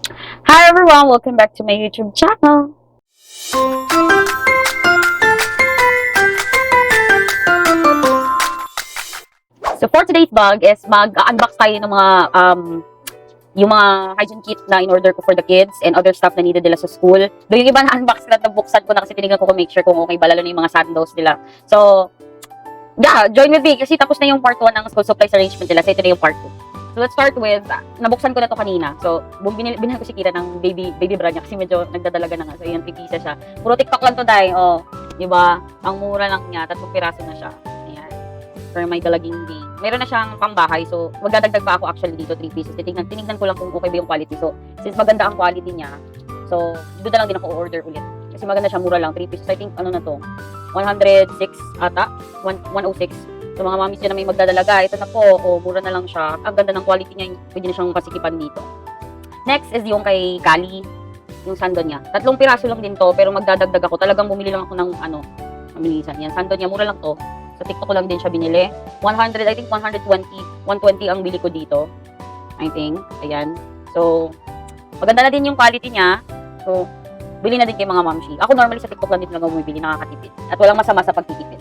Hi everyone, welcome back to my YouTube channel. So for today's vlog is mag-unbox tayo ng mga yung mga hygiene kit na in-order ko for the kids and other stuff na needed nila sa school. Doon yung iba na-unbox na nabuksan ko na kasi tinignan ko kung make sure kung okay ba, lalo na yung mga sandals nila. So, yeah, join with me kasi tapos na yung part 1 ng school supplies arrangement nila. So ito na yung part 2. So let's start with, nabuksan ko na to kanina. So, binili ko si Kira ng baby bra niya kasi medyo nagdadalaga na nga. So, yan, 3 pieces siya. Puro TikTok lang to, dahil, oh, diba? Ang mura lang niya, 3 piraso na siya. Ayan. For my dalaging day. Meron na siyang pangbahay. So, magdadagdag pa ako actually dito, 3 pieces. Tinignan ko lang kung okay ba yung quality. So, since maganda ang quality niya, so, doon na lang din ako order ulit. Kasi maganda siya, mura lang, 3 pieces. I think, ano na to? 106 ata? 106. So, mga mamis dyan na may magdadalaga, ito na po, mura na lang siya. Ang ganda ng quality niya, pwede na siyang pasikipan dito. Next is yung kay Kali, yung sando niya. 3 piraso lang din to, pero magdadagdag ako. Talagang bumili lang ako ng, mabilisan. Yan, sando niya, mura lang to. Sa TikTok ko lang din siya binili. 100, I think 120 ang bili ko dito. I think, ayan. So, maganda na din yung quality niya. So, bili na din kay mga mamshi. Ako normally sa TikTok lang din lang bumibili, nakakatipid. At walang masama sa pagtitipid.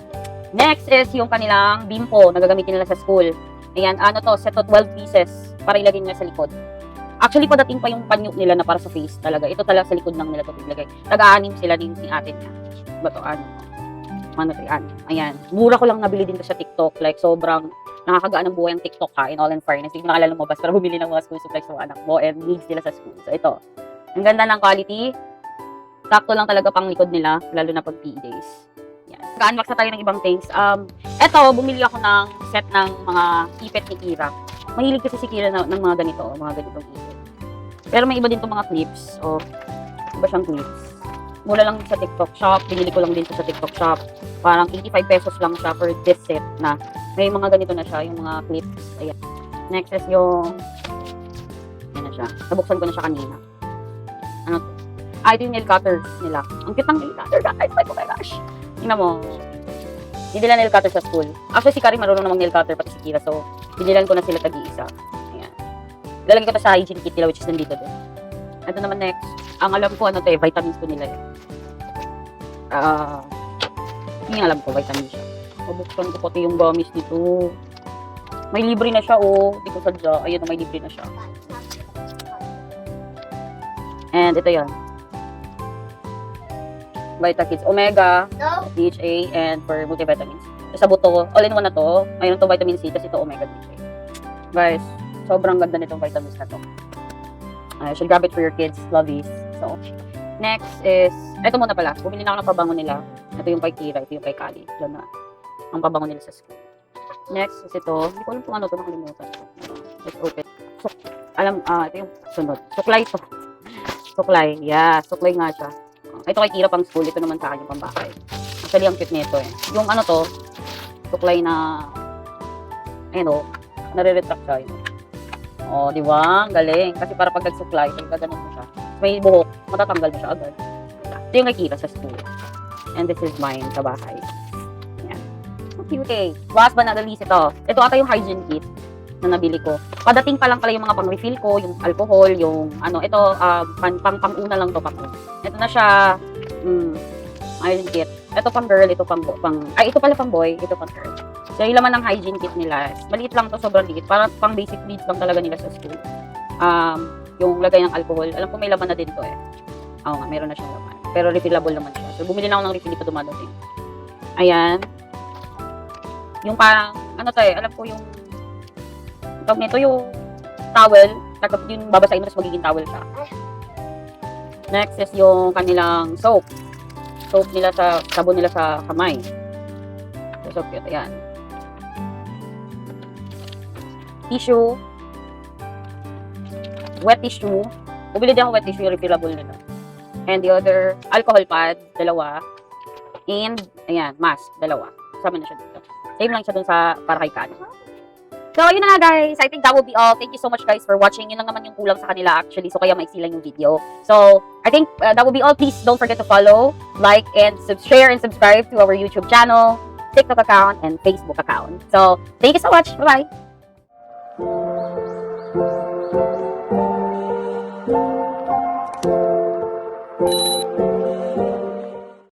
Next is yung kanilang bimpo na gagamitin nila sa school. Ayan, ano to, set to 12 pieces para ilagay nila sa likod. Actually, padating pa yung panyo nila na para sa face talaga. Ito talaga sa likod lang nila ito ilagay. Taga-anim sila din si ate niya. Bato, ayan. Mura ko lang nabili din to sa TikTok. Like, sobrang nakakagaan ng buhay ang TikTok ha, in all in fairness. Hindi ko nakalala lumabas para bumili ng mga school supplies sa anak mo and needs nila sa school. So, ito. Ang ganda ng quality. Sakto lang talaga pang likod nila, lalo na pag PE days. Yan. Nag-unbox na tayo ng ibang things. Eto, bumili ako ng set ng mga ipet ni Kira. Mahilig kasi si Kira ng mga ganito, mga ganitong ipet. Pero may iba din itong mga clips. O, iba siyang clips. Mula lang sa TikTok shop. Binili ko lang din sa TikTok shop. Parang 85 pesos lang siya for this set na. May mga ganito na siya, yung mga clips. Ayan. Next is yung, yan na siya. Nabuksan ko na siya kanina. Ano to? Ito yung nail cutters nila. Ang cute ng nail cutter, guys. Oh my gosh. Tingnan mo. Hindi nila nail cutter sa school. Actually, si Kari marunong namang nail cutter, pati si Kira. So, binilan ko na sila tag-iisa. Ayan. Lalagay ko to sa hygiene kit nila, which is nandito din. Ito naman next. Ang alam ko, ano to eh, vitamins ko nila eh. Hindi alam ko, vitamins siya. Mabuksan ko pati yung gummies nito. May libre na siya, oh. Hindi ko sadya. Ayun, may libre na siya. And ito yon. Vita Kids Omega, DHA, and for multivitamins. So, sa buto, all-in-one na to. Mayroon to vitamin C, kasi ito Omega DHA. Guys, sobrang ganda nitong vitamins na to. You should grab it for your kids, lovies. So, next is, ito muna pala. Bumili na ako ng pabango nila. Ito yung kay Kira, ito yung kay Kali. Diyan na. Ang pabango nila sa school. Next is ito. Hindi ko alam kung ano ito, nakalimutan ko. Let's open. So, ito yung sunod. Suklay to. Suklay. Yeah, suklay nga siya. Ito kay Kira pang school, ito naman sa akin yung pambahay. Actually, ang cute nito eh. Yung ano to, suklay na, ayun o, nare-retract siya. O, di ba? Galing. Kasi para pag nagsuklay, pag ganun mo siya, may buhok, matatanggal mo siya agad. Ito yung kay Kira sa school. And this is mine sa bahay. Yan. So cute eh. Last but not the least, ito. Ito ata yung hygiene kit na nabili ko. Padating pa lang pala yung mga pang-refill ko, yung alcohol, yung ano, ito, pang-una lang to, ito na siya, hygiene kit. Ito pang girl, ito ito pala pang boy, ito pang girl. So, yung laman ng hygiene kit nila, maliit lang to, sobrang liit. Parang pang basic needs lang talaga nila sa school. Yung lagay ng alcohol, alam ko may laman na din to eh. Oo nga, meron na siyang laman. Pero refillable naman siya. So, bumili na ako ng refill ito dumadating. Ayan. Yung parang, ano to eh, alam ko yung tawag nito yung towel, yung babasahin mo, tapos magiging towel siya. Next is yung kanilang soap. Soap nila sabon nila sa kamay. So cute, ayan. Tissue. Wet tissue. Bumili din ako wet tissue, yung refillable nila. And the other, alcohol pad, 2. And, ayan, mask, 2. Kasama na siya dito. Same lang siya dun sa para kay Kani. So, yun na nga guys. I think that will be all. Thank you so much guys for watching. Yun lang naman yung kulang sa kanila actually. So, kaya maiksi lang yung video. So, I think that will be all. Please don't forget to follow, like, and share and subscribe to our YouTube channel, TikTok account, and Facebook account. So, thank you so much. Bye-bye.